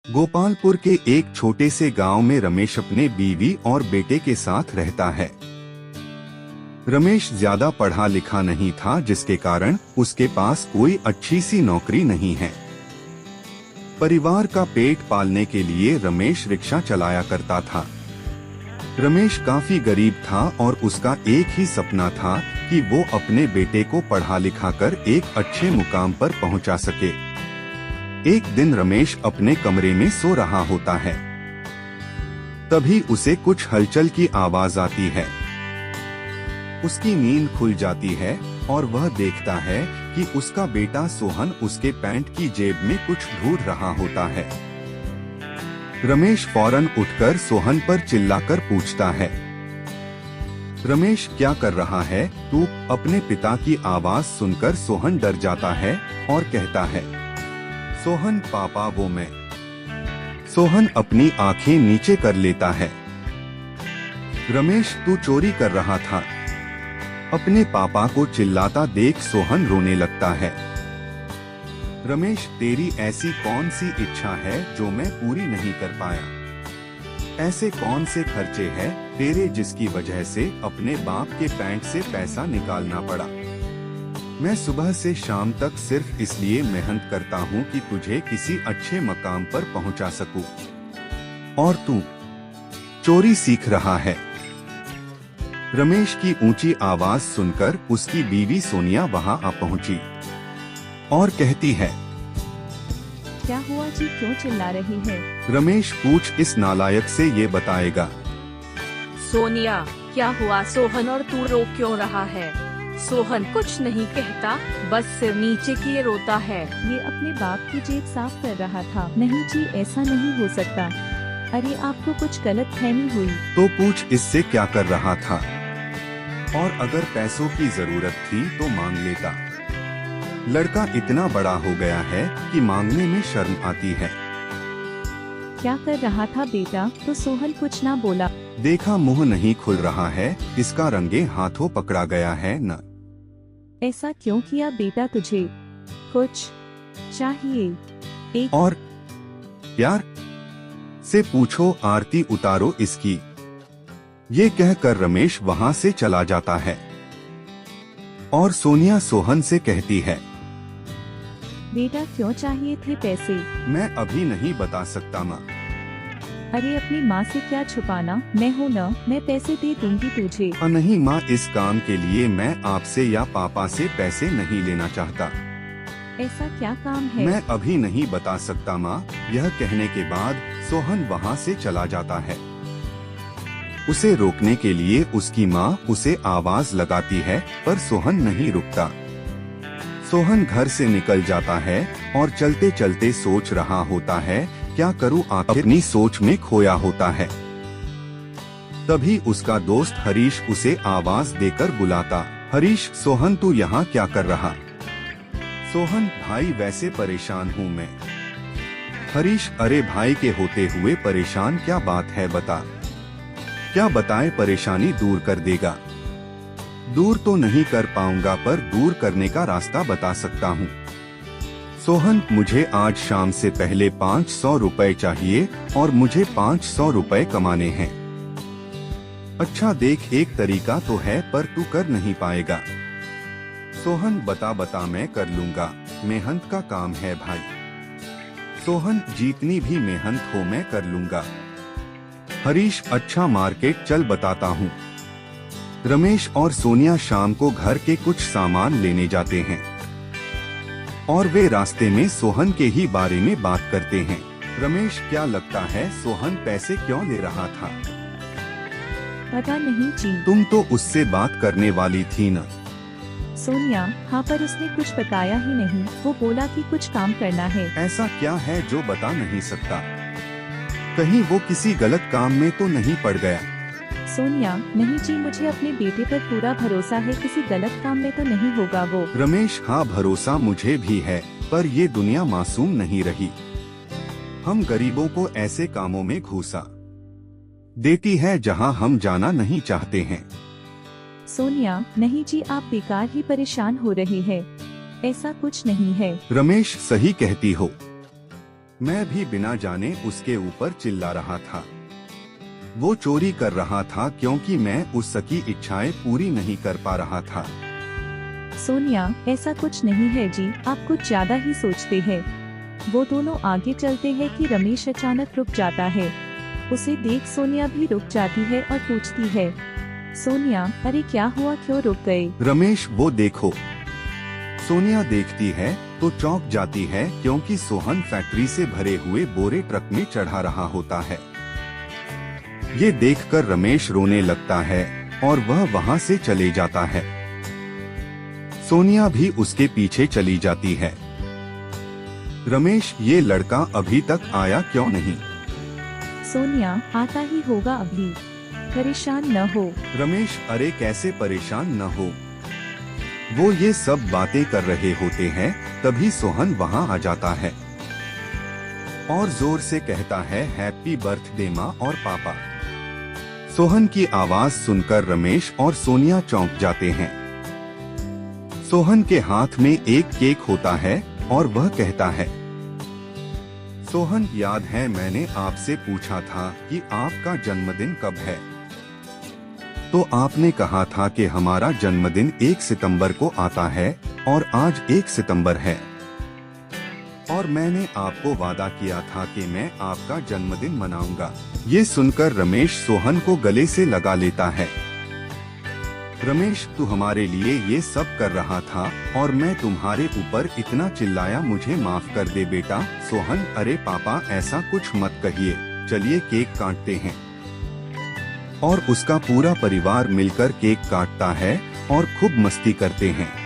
गोपालपुर के एक छोटे से गांव में रमेश अपने बीवी और बेटे के साथ रहता है। रमेश ज्यादा पढ़ा लिखा नहीं था, जिसके कारण उसके पास कोई अच्छी सी नौकरी नहीं है। परिवार का पेट पालने के लिए रमेश रिक्शा चलाया करता था। रमेश काफी गरीब था और उसका एक ही सपना था कि वो अपने बेटे को पढ़ा लिखा कर एक अच्छे मुकाम पर पहुंचा सके। एक दिन रमेश अपने कमरे में सो रहा होता है। तभी उसे कुछ हलचल की आवाज आती है। उसकी नींद खुल जाती है और वह देखता है कि उसका बेटा सोहन उसके पैंट की जेब में कुछ ढूंढ रहा होता है। रमेश फौरन उठकर सोहन पर चिल्लाकर पूछता है, रमेश क्या कर रहा है तू? अपने पिता की आवाज सुनकर सोहन डर जाता है और कहता है, सोहन पापा वो मैं। सोहन अपनी आंखें नीचे कर लेता है। रमेश तू चोरी कर रहा था। अपने पापा को चिल्लाता देख सोहन रोने लगता है। रमेश तेरी ऐसी कौन सी इच्छा है जो मैं पूरी नहीं कर पाया? ऐसे कौन से खर्चे हैं तेरे जिसकी वजह से अपने बाप के पैंट से पैसा निकालना पड़ा? मैं सुबह से शाम तक सिर्फ इसलिए मेहनत करता हूँ कि तुझे किसी अच्छे मकाम पर पहुँचा सकूं, और तू चोरी सीख रहा है। रमेश की ऊंची आवाज सुनकर उसकी बीवी सोनिया वहां आ पहुंची और कहती है, क्या हुआ जी, क्यों चिल्ला रही है? रमेश पूछ इस नालायक से ये बताएगा। सोनिया क्या हुआ सोहन, और तू रो क्यों रहा है? सोहन कुछ नहीं कहता, बस सिर नीचे किए रोता है। ये अपने बाप की जेब साफ कर रहा था। नहीं जी, ऐसा नहीं हो सकता। अरे आपको कुछ गलतफहमी हुई। तो पूछ इससे क्या कर रहा था, और अगर पैसों की जरूरत थी तो मांग लेता। लड़का इतना बड़ा हो गया है कि मांगने में शर्म आती है। क्या कर रहा था बेटा? तो सोहन कुछ ना बोला। देखा मुंह नहीं खुल रहा है, इसका रंगे हाथों पकड़ा गया है न। ऐसा क्यों किया बेटा? तुझे कुछ चाहिए? एक और प्यार से पूछो, आरती उतारो इसकी। ये कहकर रमेश वहां से चला जाता है और सोनिया सोहन से कहती है, बेटा क्यों चाहिए थे पैसे? मैं अभी नहीं बता सकता माँ। अरे अपनी माँ से क्या छुपाना, मैं हूँ न, मैं पैसे दे दूंगी तुझे। नहीं माँ, इस काम के लिए मैं आपसे या पापा से पैसे नहीं लेना चाहता। ऐसा क्या काम है? मैं अभी नहीं बता सकता माँ। यह कहने के बाद सोहन वहाँ से चला जाता है। उसे रोकने के लिए उसकी माँ उसे आवाज लगाती है, पर सोहन नहीं रुकता। सोहन घर से निकल जाता है और चलते चलते सोच रहा होता है, क्या करूँ? आखिर अपनी सोच में खोया होता है। तभी उसका दोस्त हरीश उसे आवाज देकर बुलाता, हरीश सोहन तू यहाँ क्या कर रहा? सोहन भाई वैसे परेशान हूँ मैं। हरीश अरे भाई के होते हुए परेशान क्या बात है बता। क्या बताए, परेशानी दूर कर देगा? दूर तो नहीं कर पाऊंगा, पर दूर करने का रास्ता बता सकता हूँ। सोहन मुझे आज शाम से पहले 500 रुपए चाहिए और मुझे 500 रुपए कमाने हैं। अच्छा देख, एक तरीका तो है पर तू कर नहीं पाएगा। सोहन बता मैं कर लूंगा, मेहनत का काम है भाई। सोहन जितनी भी मेहनत हो मैं कर लूंगा। हरीश अच्छा मार्केट चल बताता हूँ। रमेश और सोनिया शाम को घर के कुछ सामान लेने जाते हैं और वे रास्ते में सोहन के ही बारे में बात करते हैं। रमेश क्या लगता है सोहन पैसे क्यों ले रहा था? पता नहीं जी। तुम तो उससे बात करने वाली थी न? सोनिया हाँ, पर उसने कुछ बताया ही नहीं। वो बोला कि कुछ काम करना है। ऐसा क्या है जो बता नहीं सकता? कहीं वो किसी गलत काम में तो नहीं पड़ गया? सोनिया नहीं जी, मुझे अपने बेटे पर पूरा भरोसा है, किसी गलत काम में तो नहीं होगा वो। रमेश हाँ, भरोसा मुझे भी है, पर ये दुनिया मासूम नहीं रही। हम गरीबों को ऐसे कामों में घुसा देती है जहाँ हम जाना नहीं चाहते हैं। सोनिया नहीं जी, आप बेकार ही परेशान हो रहे हैं, ऐसा कुछ नहीं है। रमेश सही कहती हो। मैं भी बिना जाने उसके ऊपर चिल्ला रहा था। वो चोरी कर रहा था क्योंकि मैं उसकी इच्छाएं पूरी नहीं कर पा रहा था। सोनिया, ऐसा कुछ नहीं है जी, आप कुछ ज्यादा ही सोचते हैं। वो दोनों आगे चलते हैं कि रमेश अचानक रुक जाता है। उसे देख सोनिया भी रुक जाती है और पूछती है, सोनिया, अरे क्या हुआ, क्यों रुक गए? रमेश, वो देखो। सोनिया देखती है तो चौंक जाती है क्योंकि सोहन फैक्ट्री से भरे हुए बोरे ट्रक में चढ़ा रहा होता है। ये देखकर रमेश रोने लगता है और वह वहां से चले जाता है। सोनिया भी उसके पीछे चली जाती है। रमेश, ये लड़का अभी तक आया क्यों नहीं? सोनिया, आता ही होगा अभी, परेशान न हो। रमेश, अरे कैसे परेशान न हो। वो ये सब बातें कर रहे होते हैं, तभी सोहन वहां आ जाता है और जोर से कहता है, हैप्पी बर्थडे माँ और पापा। सोहन की आवाज सुनकर रमेश और सोनिया चौंक जाते हैं। सोहन के हाथ में एक केक होता है और वह कहता है, सोहन, याद है मैंने आपसे पूछा था कि आपका जन्मदिन कब है? तो आपने कहा था कि हमारा जन्मदिन 1 सितंबर को आता है और आज 1 सितंबर है। और मैंने आपको वादा किया था कि मैं आपका जन्मदिन मनाऊंगा। ये सुनकर रमेश सोहन को गले से लगा लेता है। रमेश, तू हमारे लिए ये सब कर रहा था और मैं तुम्हारे ऊपर इतना चिल्लाया, मुझे माफ कर दे बेटा। सोहन, अरे पापा, ऐसा कुछ मत कहिए, चलिए केक काटते हैं। और उसका पूरा परिवार मिलकर केक काटता है और खूब मस्ती करते हैं।